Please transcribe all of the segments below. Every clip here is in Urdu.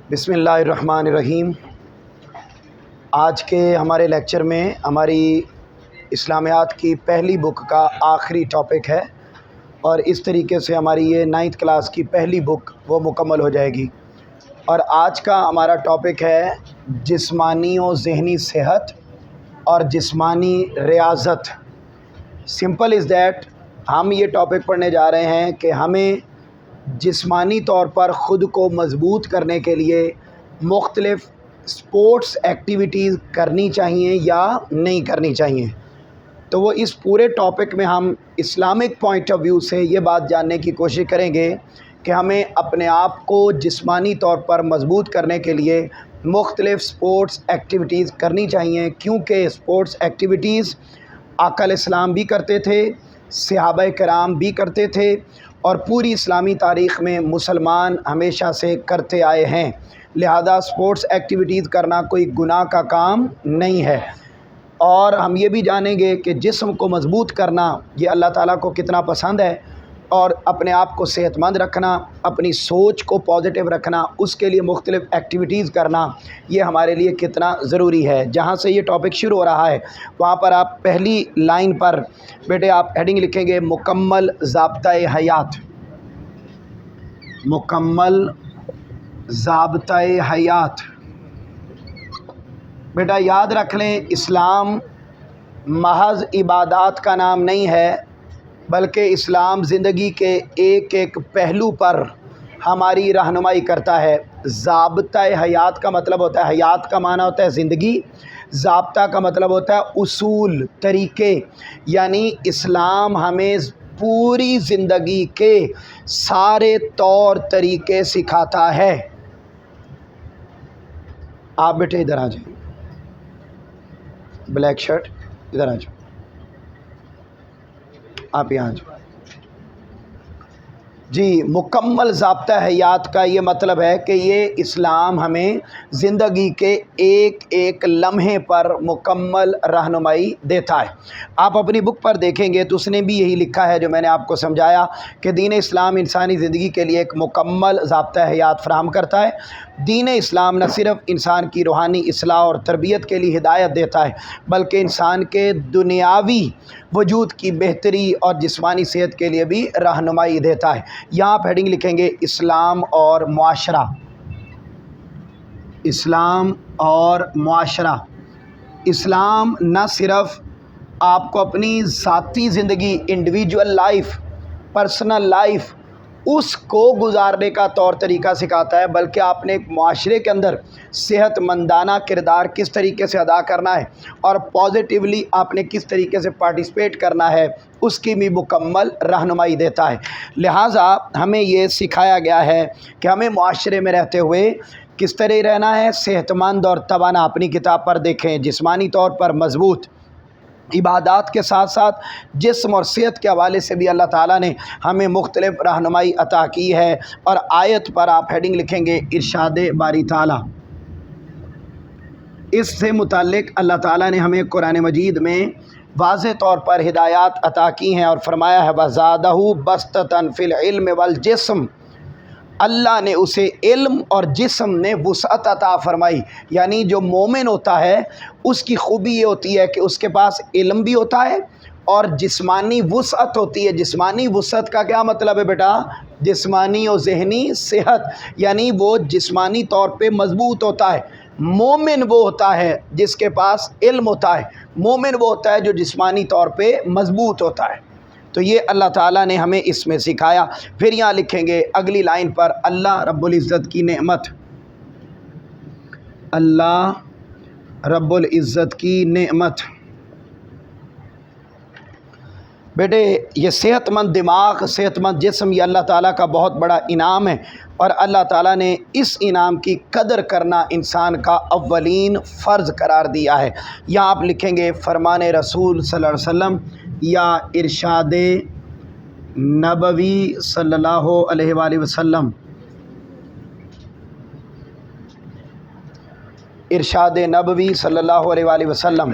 بسم اللہ الرحمن الرحیم۔ آج کے ہمارے لیکچر میں ہماری اسلامیات کی پہلی بک کا آخری ٹاپک ہے اور اس طریقے سے ہماری یہ 9th کلاس کی پہلی بک وہ مکمل ہو جائے گی۔ اور آج کا ہمارا ٹاپک ہے جسمانی و ذہنی صحت اور جسمانی ریاضت۔ سمپل از دیٹ، ہم یہ ٹاپک پڑھنے جا رہے ہیں کہ ہمیں جسمانی طور پر خود کو مضبوط کرنے کے لیے مختلف سپورٹس ایکٹیویٹیز کرنی چاہیے یا نہیں کرنی چاہیے۔ تو وہ اس پورے ٹاپک میں ہم اسلامک پوائنٹ آف ویو سے یہ بات جاننے کی کوشش کریں گے کہ ہمیں اپنے آپ کو جسمانی طور پر مضبوط کرنے کے لیے مختلف سپورٹس ایکٹیویٹیز کرنی چاہیے، کیونکہ سپورٹس ایکٹیویٹیز آقا علیہ السلام بھی کرتے تھے، صحابہ کرام بھی کرتے تھے اور پوری اسلامی تاریخ میں مسلمان ہمیشہ سے کرتے آئے ہیں۔ لہذا سپورٹس ایکٹیویٹیز کرنا کوئی گناہ کا کام نہیں ہے۔ اور ہم یہ بھی جانیں گے کہ جسم کو مضبوط کرنا یہ اللہ تعالیٰ کو کتنا پسند ہے، اور اپنے آپ کو صحت مند رکھنا، اپنی سوچ کو پازیٹیو رکھنا، اس کے لیے مختلف ایکٹیویٹیز کرنا یہ ہمارے لیے کتنا ضروری ہے۔ جہاں سے یہ ٹاپک شروع ہو رہا ہے وہاں پر آپ پہلی لائن پر بیٹے آپ ہیڈنگ لکھیں گے مکمل ضابطۂ حیات۔ مکمل ضابطۂ حیات۔ بیٹا یاد رکھ لیں، اسلام محض عبادات کا نام نہیں ہے، بلکہ اسلام زندگی کے ایک ایک پہلو پر ہماری رہنمائی کرتا ہے۔ ضابطۂ حیات کا مطلب ہوتا ہے، حیات کا معنی ہوتا ہے زندگی، ضابطہ کا مطلب ہوتا ہے اصول، طریقے، یعنی اسلام ہمیں پوری زندگی کے سارے طور طریقے سکھاتا ہے۔ آپ بیٹے ادھر آ جائیں، بلیک شرٹ ادھر آ جاؤ، آپ یہاں آ جاؤ جی۔ مکمل ضابطہ حیات کا یہ مطلب ہے کہ یہ اسلام ہمیں زندگی کے ایک ایک لمحے پر مکمل رہنمائی دیتا ہے۔ آپ اپنی بک پر دیکھیں گے تو اس نے بھی یہی لکھا ہے جو میں نے آپ کو سمجھایا کہ دین اسلام انسانی زندگی کے لیے ایک مکمل ضابطہ حیات فراہم کرتا ہے۔ دین اسلام نہ صرف انسان کی روحانی اصلاح اور تربیت کے لیے ہدایت دیتا ہے، بلکہ انسان کے دنیاوی وجود کی بہتری اور جسمانی صحت کے لیے بھی رہنمائی دیتا ہے۔ یہاں آپ ہیڈنگ لکھیں گے اسلام اور معاشرہ۔ اسلام اور معاشرہ۔ اسلام نہ صرف آپ کو اپنی ذاتی زندگی، انڈیویجول لائف، پرسنل لائف، اس کو گزارنے کا طور طریقہ سکھاتا ہے، بلکہ آپ نے ایک معاشرے کے اندر صحت مندانہ کردار کس طریقے سے ادا کرنا ہے اور پازیٹیولی آپ نے کس طریقے سے پارٹیسپیٹ کرنا ہے اس کی بھی مکمل رہنمائی دیتا ہے۔ لہٰذا ہمیں یہ سکھایا گیا ہے کہ ہمیں معاشرے میں رہتے ہوئے کس طرح رہنا ہے، صحت مند اور توانا۔ اپنی کتاب پر دیکھیں، جسمانی طور پر مضبوط، عبادات کے ساتھ ساتھ جسم اور صحت کے حوالے سے بھی اللہ تعالیٰ نے ہمیں مختلف رہنمائی عطا کی ہے۔ اور آیت پر آپ ہیڈنگ لکھیں گے ارشاد باری تعالیٰ۔ اس سے متعلق اللہ تعالیٰ نے ہمیں قرآن مجید میں واضح طور پر ہدایات عطا کی ہیں اور فرمایا ہے وَزَادَهُ بَسْطَةً فِي الْعِلْمِ وَالْجِسْمِ۔ اللہ نے اسے علم اور جسم نے وسعت عطا فرمائی، یعنی جو مومن ہوتا ہے اس کی خوبی یہ ہوتی ہے کہ اس کے پاس علم بھی ہوتا ہے اور جسمانی وسعت ہوتی ہے۔ جسمانی وسعت کا کیا مطلب ہے بیٹا؟ جسمانی اور ذہنی صحت، یعنی وہ جسمانی طور پہ مضبوط ہوتا ہے۔ مومن وہ ہوتا ہے جس کے پاس علم ہوتا ہے، مومن وہ ہوتا ہے جو جسمانی طور پہ مضبوط ہوتا ہے۔ تو یہ اللہ تعالیٰ نے ہمیں اس میں سکھایا۔ پھر یہاں لکھیں گے اگلی لائن پر اللہ رب العزت کی نعمت۔ اللہ رب العزت کی نعمت۔ بیٹے یہ صحت مند دماغ، صحت مند جسم یہ اللہ تعالیٰ کا بہت بڑا انعام ہے، اور اللہ تعالیٰ نے اس انعام کی قدر کرنا انسان کا اولین فرض قرار دیا ہے۔ یہاں آپ لکھیں گے فرمان رسول صلی اللہ علیہ وسلم یا ارشاد نبوی صلی اللہ علیہ وآلہ وسلم۔ ارشاد نبوی صلی اللہ علیہ وآلہ وسلم۔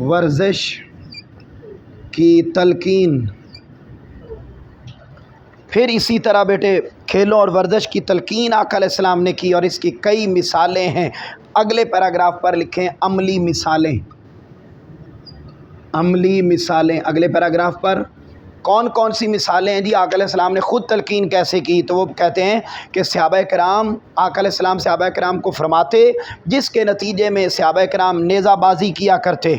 ورزش کی تلقین، پھر اسی طرح بیٹے کھیلوں اور ورزش کی تلقین آقا علیہ السلام نے کی، اور اس کی کئی مثالیں ہیں۔ اگلے پیراگراف پر لکھیں عملی مثالیں، عملی مثالیں۔ اگلے پیراگراف پر کون کون سی مثالیں ہیں جی؟ آقا علیہ السلام نے خود تلقین کیسے کی؟ تو وہ کہتے ہیں کہ صحابہ کرام، آقا علیہ السلام صحابہ کرام کو فرماتے، جس کے نتیجے میں صحابہ کرام نیزہ بازی کیا کرتے،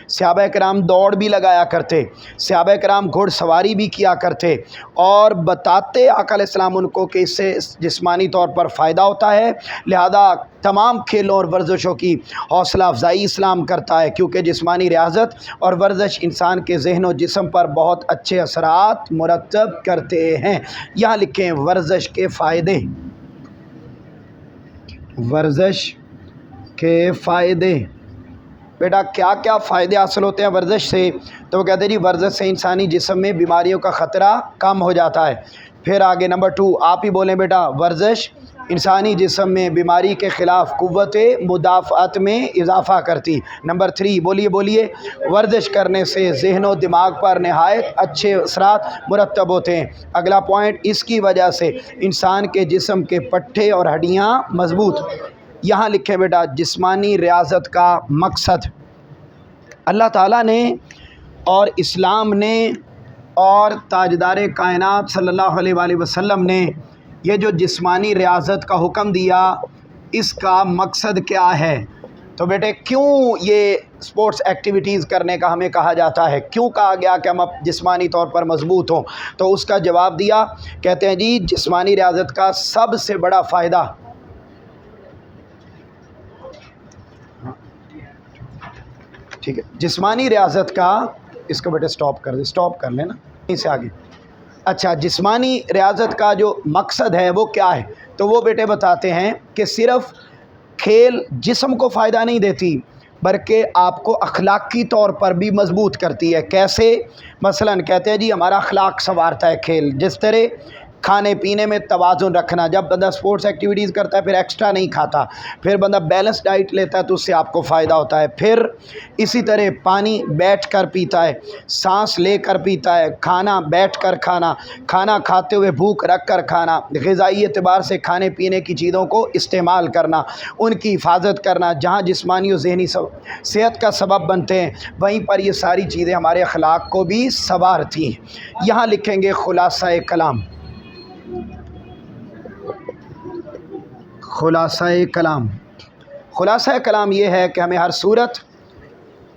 صحابہ کرام دوڑ بھی لگایا کرتے، صحابہ کرام گھوڑ سواری بھی کیا کرتے، اور بتاتے آقا علیہ السلام ان کو کہ اس سے جسمانی طور پر فائدہ ہوتا ہے، لہذا تمام کھیلوں اور ورزشوں کی حوصلہ افزائی اسلام کرتا ہے، کیونکہ جسمانی ریاضت اور ورزش انسان کے ذہن و جسم پر بہت اچھے اثرات مرتب کرتے ہیں۔ یہاں لکھیں ورزش کے فائدے، ورزش کے فائدے۔ بیٹا کیا کیا فائدے حاصل ہوتے ہیں ورزش سے؟ تو وہ کہتے ہیں جی ورزش سے انسانی جسم میں بیماریوں کا خطرہ کم ہو جاتا ہے۔ پھر آگے نمبر 2 آپ ہی بولیں بیٹا، ورزش انسانی جسم میں بیماری کے خلاف قوت مدافعت میں اضافہ کرتی۔ نمبر 3 بولیے، ورزش کرنے سے ذہن و دماغ پر نہایت اچھے اثرات مرتب ہوتے ہیں۔ اگلا پوائنٹ، اس کی وجہ سے انسان کے جسم کے پٹھے اور ہڈیاں مضبوط۔ یہاں لکھیں بیٹا جسمانی ریاضت کا مقصد، اللہ تعالیٰ نے اور اسلام نے اور تاجدار کائنات صلی اللہ علیہ وآلہ وسلم نے یہ جو جسمانی ریاضت کا حکم دیا، اس کا مقصد کیا ہے؟ تو بیٹے کیوں یہ سپورٹس ایکٹیویٹیز کرنے کا ہمیں کہا جاتا ہے؟ کیوں کہا گیا کہ ہم اب جسمانی طور پر مضبوط ہوں؟ تو اس کا جواب دیا، کہتے ہیں جی جسمانی ریاضت کا سب سے بڑا فائدہ، ٹھیک ہے، جسمانی ریاضت کا، اس کو بیٹے سٹاپ کر لینا یہیں سے آگے۔ اچھا، جسمانی ریاضت کا جو مقصد ہے وہ کیا ہے؟ تو وہ بیٹے بتاتے ہیں کہ صرف کھیل جسم کو فائدہ نہیں دیتی، بلکہ آپ کو اخلاقی طور پر بھی مضبوط کرتی ہے۔ کیسے؟ مثلاً کہتے ہیں جی ہمارا اخلاق سنوارتا ہے کھیل، جس طرح کھانے پینے میں توازن رکھنا، جب بندہ سپورٹس ایکٹیویٹیز کرتا ہے پھر ایکسٹرا نہیں کھاتا، پھر بندہ بیلنس ڈائٹ لیتا ہے تو اس سے آپ کو فائدہ ہوتا ہے۔ پھر اسی طرح پانی بیٹھ کر پیتا ہے، سانس لے کر پیتا ہے، کھانا بیٹھ کر کھانا، کھانا کھاتے ہوئے بھوک رکھ کر کھانا، غذائی اعتبار سے کھانے پینے کی چیزوں کو استعمال کرنا، ان کی حفاظت کرنا، جہاں جسمانی و ذہنی صحت کا سبب بنتے ہیں وہیں پر یہ ساری چیزیں ہمارے اخلاق کو بھی سنوارتی ہیں۔ یہاں لکھیں گے خلاصہ کلام، خلاصہ کلام۔ خلاصہ کلام یہ ہے کہ ہمیں ہر صورت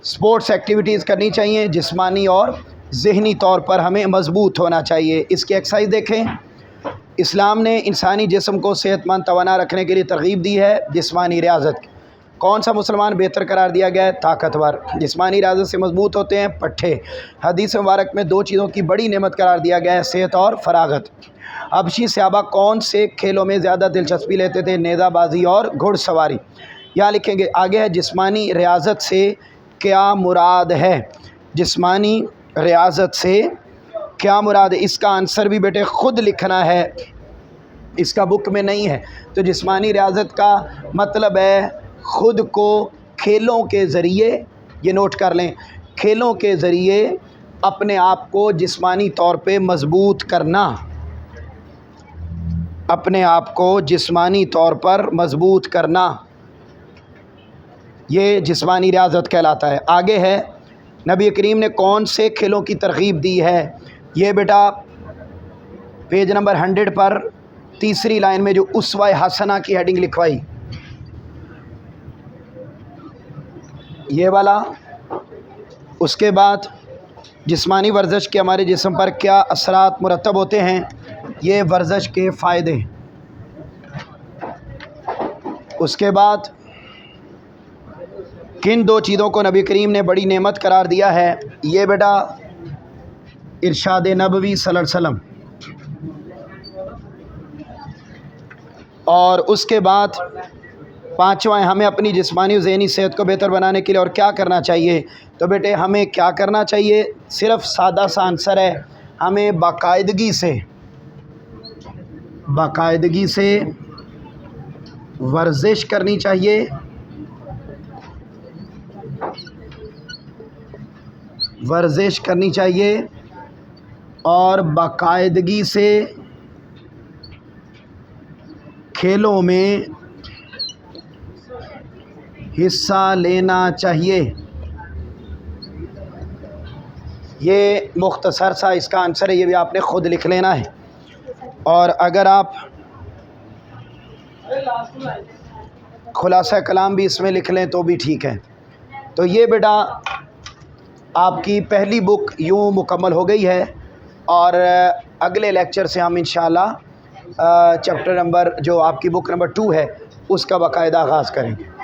سپورٹس ایکٹیویٹیز کرنی چاہیے، جسمانی اور ذہنی طور پر ہمیں مضبوط ہونا چاہیے۔ اس کی ایکسرسائز دیکھیں، اسلام نے انسانی جسم کو صحت مند توانا رکھنے کے لیے ترغیب دی ہے جسمانی ریاضت۔ کون سا مسلمان بہتر قرار دیا گیا ہے؟ طاقتور۔ جسمانی ریاضت سے مضبوط ہوتے ہیں پٹھے۔ حدیث مبارک میں 2 چیزوں کی بڑی نعمت قرار دیا گیا ہے، صحت اور فراغت۔ حبشی صحابہ کون سے کھیلوں میں زیادہ دلچسپی لیتے تھے؟ نیزہ بازی اور گھڑ سواری۔ یہاں لکھیں گے آگے ہے جسمانی ریاضت سے کیا مراد ہے؟ جسمانی ریاضت سے کیا مراد ہے؟ اس کا آنسر بھی بیٹے خود لکھنا ہے، اس کا بک میں نہیں ہے۔ تو جسمانی ریاضت کا مطلب ہے خود کو کھیلوں کے ذریعے، یہ نوٹ کر لیں، کھیلوں کے ذریعے اپنے آپ کو جسمانی طور پہ مضبوط کرنا، اپنے آپ کو جسمانی طور پر مضبوط کرنا، یہ جسمانی ریاضت کہلاتا ہے۔ آگے ہے نبی کریم نے کون سے کھیلوں کی ترغیب دی ہے؟ یہ بیٹا پیج نمبر 100 پر تیسری لائن میں جو اسوہ حسنہ کی ہیڈنگ لکھوائی، یہ والا۔ اس کے بعد جسمانی ورزش کے ہمارے جسم پر کیا اثرات مرتب ہوتے ہیں، یہ ورزش کے فائدے۔ اس کے بعد کن 2 چیزوں کو نبی کریم نے بڑی نعمت قرار دیا ہے، یہ بیٹا ارشاد نبوی صلی اللہ علیہ وسلم۔ اور اس کے بعد 5واں ہمیں اپنی جسمانی و ذہنی صحت کو بہتر بنانے کے لیے اور کیا کرنا چاہیے؟ تو بیٹے ہمیں کیا کرنا چاہیے؟ صرف سادہ سا آنسر ہے، ہمیں باقاعدگی سے ورزش کرنی چاہیے، ورزش کرنی چاہیے اور باقاعدگی سے کھیلوں میں حصہ لینا چاہیے۔ یہ مختصر سا اس کا آنسر ہے، یہ بھی آپ نے خود لکھ لینا ہے، اور اگر آپ خلاصہ کلام بھی اس میں لکھ لیں تو بھی ٹھیک ہے۔ تو یہ بیٹا آپ کی پہلی بک یوں مکمل ہو گئی ہے، اور اگلے لیکچر سے ہم انشاءاللہ چیپٹر نمبر جو آپ کی بک نمبر 2 ہے اس کا باقاعدہ آغاز کریں گے۔